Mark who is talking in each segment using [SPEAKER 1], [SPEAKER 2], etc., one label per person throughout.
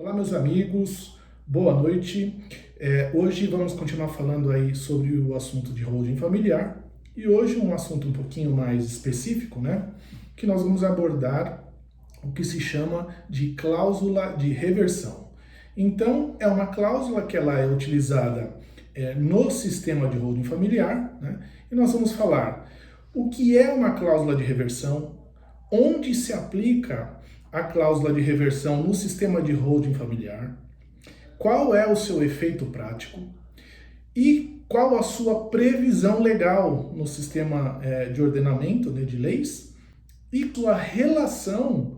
[SPEAKER 1] Olá, meus amigos, boa noite. Hoje vamos continuar falando aí sobre o assunto de holding familiar e hoje um assunto um pouquinho mais específico, né? Que nós vamos abordar o que se chama de cláusula de reversão. Então, é uma cláusula que ela é utilizada no sistema de holding familiar, né? E nós vamos falar o que é uma cláusula de reversão, onde se aplica a cláusula de reversão no sistema de holding familiar, qual é o seu efeito prático e qual a sua previsão legal no sistema de ordenamento, né, de leis, e sua relação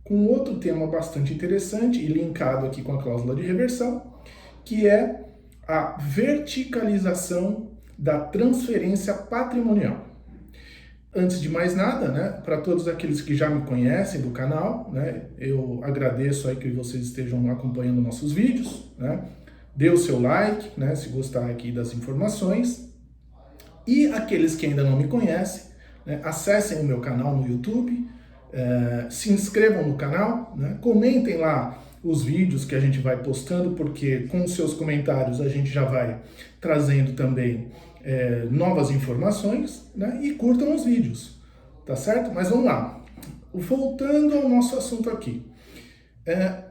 [SPEAKER 1] com outro tema bastante interessante e linkado aqui com a cláusula de reversão, que é a verticalização da transferência patrimonial. Antes de mais nada, né, para todos aqueles que já me conhecem do canal, né, eu agradeço aí que vocês estejam acompanhando nossos vídeos, né, dê o seu like, né, se gostar aqui das informações, e aqueles que ainda não me conhecem, né, acessem o meu canal no YouTube, se inscrevam no canal, né, comentem lá os vídeos que a gente vai postando, porque com os seus comentários a gente já vai trazendo também novas informações, né? E curtam os vídeos, tá certo? Mas vamos lá. Voltando ao nosso assunto aqui.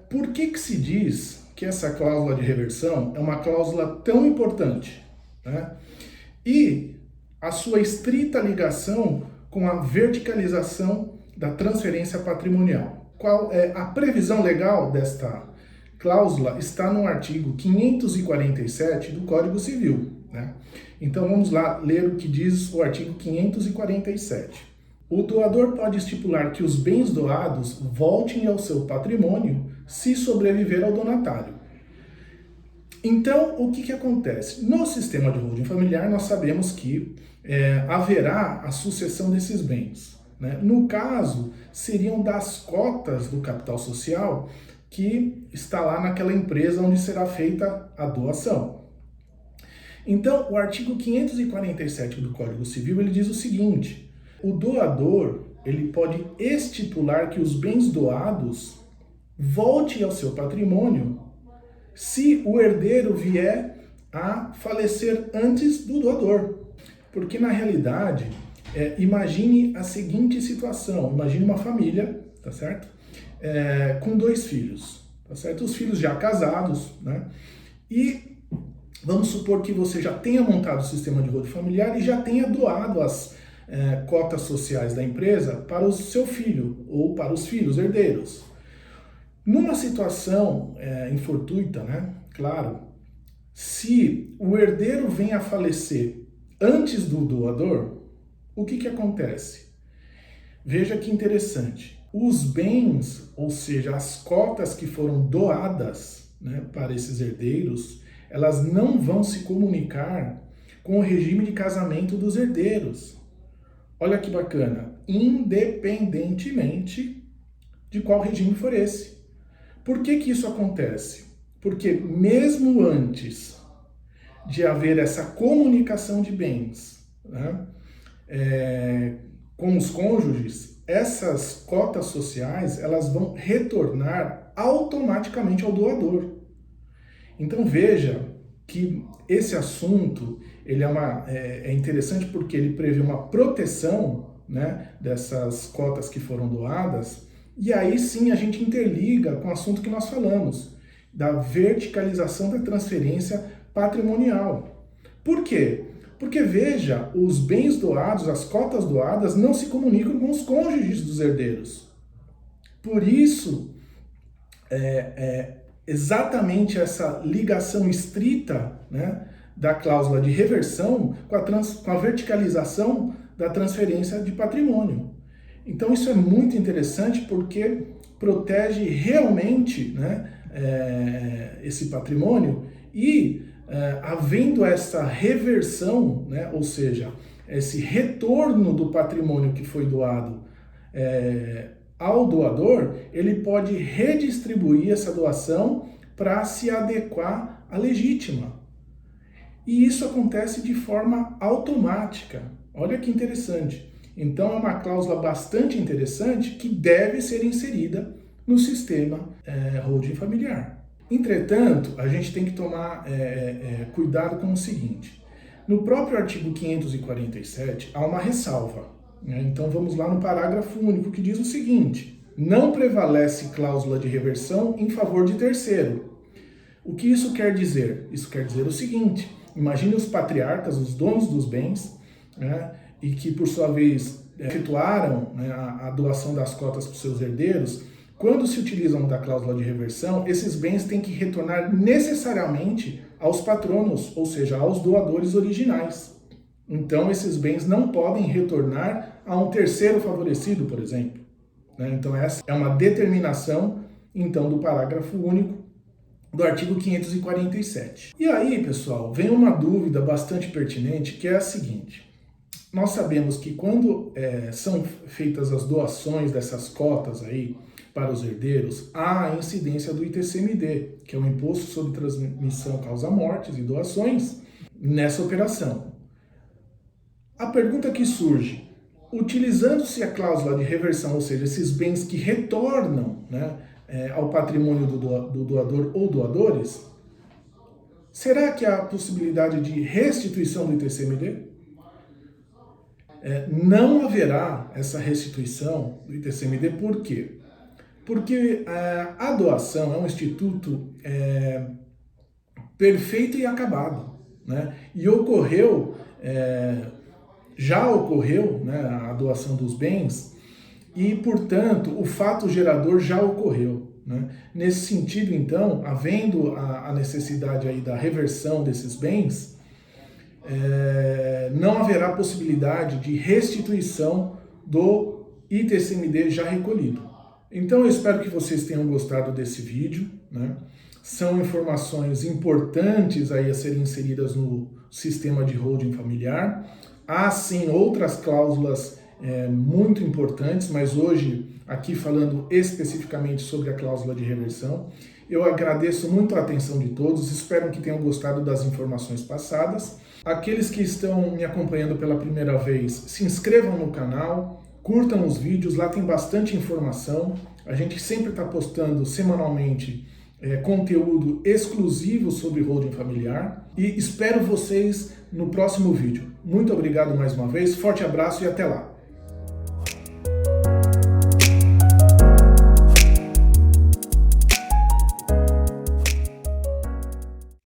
[SPEAKER 1] Por que se diz que essa cláusula de reversão é uma cláusula tão importante, né? E a sua estrita ligação com a verticalização da transferência patrimonial. Qual é a previsão legal desta cláusula? Está no artigo 547 do Código Civil, né? Então vamos lá ler o que diz o artigo 547. O doador pode estipular que os bens doados voltem ao seu patrimônio se sobreviver ao donatário. Então, o que acontece? No sistema de holding familiar, nós sabemos que haverá a sucessão desses bens, né? No caso, seriam das cotas do capital social que está lá naquela empresa onde será feita a doação. Então, o artigo 547 do Código Civil, ele diz o seguinte: o doador, ele pode estipular que os bens doados voltem ao seu patrimônio se o herdeiro vier a falecer antes do doador. Porque, na realidade, imagine a seguinte situação: imagine uma família, tá certo? Com dois filhos, tá certo? Os filhos já casados, né? E vamos supor que você já tenha montado o sistema de holding familiar e já tenha doado as cotas sociais da empresa para o seu filho ou para os filhos herdeiros. Numa situação infortuita, né? Claro, se o herdeiro vem a falecer antes do doador, o que acontece? Veja que interessante. Os bens, ou seja, as cotas que foram doadas, né, para esses herdeiros, elas não vão se comunicar com o regime de casamento dos herdeiros. Olha que bacana, independentemente de qual regime for esse. Por que isso acontece? Porque mesmo antes de haver essa comunicação de bens, né, com os cônjuges, essas cotas sociais elas vão retornar automaticamente ao doador. Então veja que esse assunto ele é interessante porque ele prevê uma proteção, né, dessas cotas que foram doadas, e aí sim a gente interliga com o assunto que nós falamos, da verticalização da transferência patrimonial. Por quê? Porque veja, os bens doados, as cotas doadas não se comunicam com os cônjuges dos herdeiros. Por isso, exatamente essa ligação estrita, né, da cláusula de reversão com a verticalização da transferência de patrimônio. Então isso é muito interessante porque protege realmente, né, esse patrimônio e havendo essa reversão, né, ou seja, esse retorno do patrimônio que foi doado ao doador, ele pode redistribuir essa doação para se adequar à legítima. E isso acontece de forma automática. Olha que interessante. Então é uma cláusula bastante interessante que deve ser inserida no sistema holding familiar. Entretanto, a gente tem que tomar cuidado com o seguinte. No próprio artigo 547, há uma ressalva, né? Então vamos lá no parágrafo único que diz o seguinte: não prevalece cláusula de reversão em favor de terceiro. O que isso quer dizer? Isso quer dizer o seguinte: imagine os patriarcas, os donos dos bens, né, e que por sua vez efetuaram, né, a doação das cotas para os seus herdeiros. Quando se utilizam da cláusula de reversão, esses bens têm que retornar necessariamente aos patronos, ou seja, aos doadores originais. Então, esses bens não podem retornar a um terceiro favorecido, por exemplo, né? Então, essa é uma determinação, então, do parágrafo único do artigo 547. E aí, pessoal, vem uma dúvida bastante pertinente, que é a seguinte: nós sabemos que quando são feitas as doações dessas cotas aí para os herdeiros, há a incidência do ITCMD, que é o Imposto sobre Transmissão Causa-Mortes e Doações, nessa operação. A pergunta que surge: utilizando-se a cláusula de reversão, ou seja, esses bens que retornam, né, ao patrimônio do doador ou doadores, será que há possibilidade de restituição do ITCMD? Não haverá essa restituição do ITCMD, por quê? Porque a doação é um instituto perfeito e acabado, né? E já ocorreu, né, a doação dos bens e, portanto, o fato gerador já ocorreu, né? Nesse sentido, então, havendo a necessidade aí da reversão desses bens, não haverá possibilidade de restituição do ITCMD já recolhido. Então eu espero que vocês tenham gostado desse vídeo, né? São informações importantes aí a serem inseridas no sistema de holding familiar. Há sim outras cláusulas muito importantes, mas hoje aqui falando especificamente sobre a cláusula de reversão. Eu agradeço muito a atenção de todos, espero que tenham gostado das informações passadas. Aqueles que estão me acompanhando pela primeira vez, se inscrevam no canal, curtam os vídeos, lá tem bastante informação. A gente sempre está postando semanalmente conteúdo exclusivo sobre holding familiar. E espero vocês no próximo vídeo. Muito obrigado mais uma vez, forte abraço e até lá!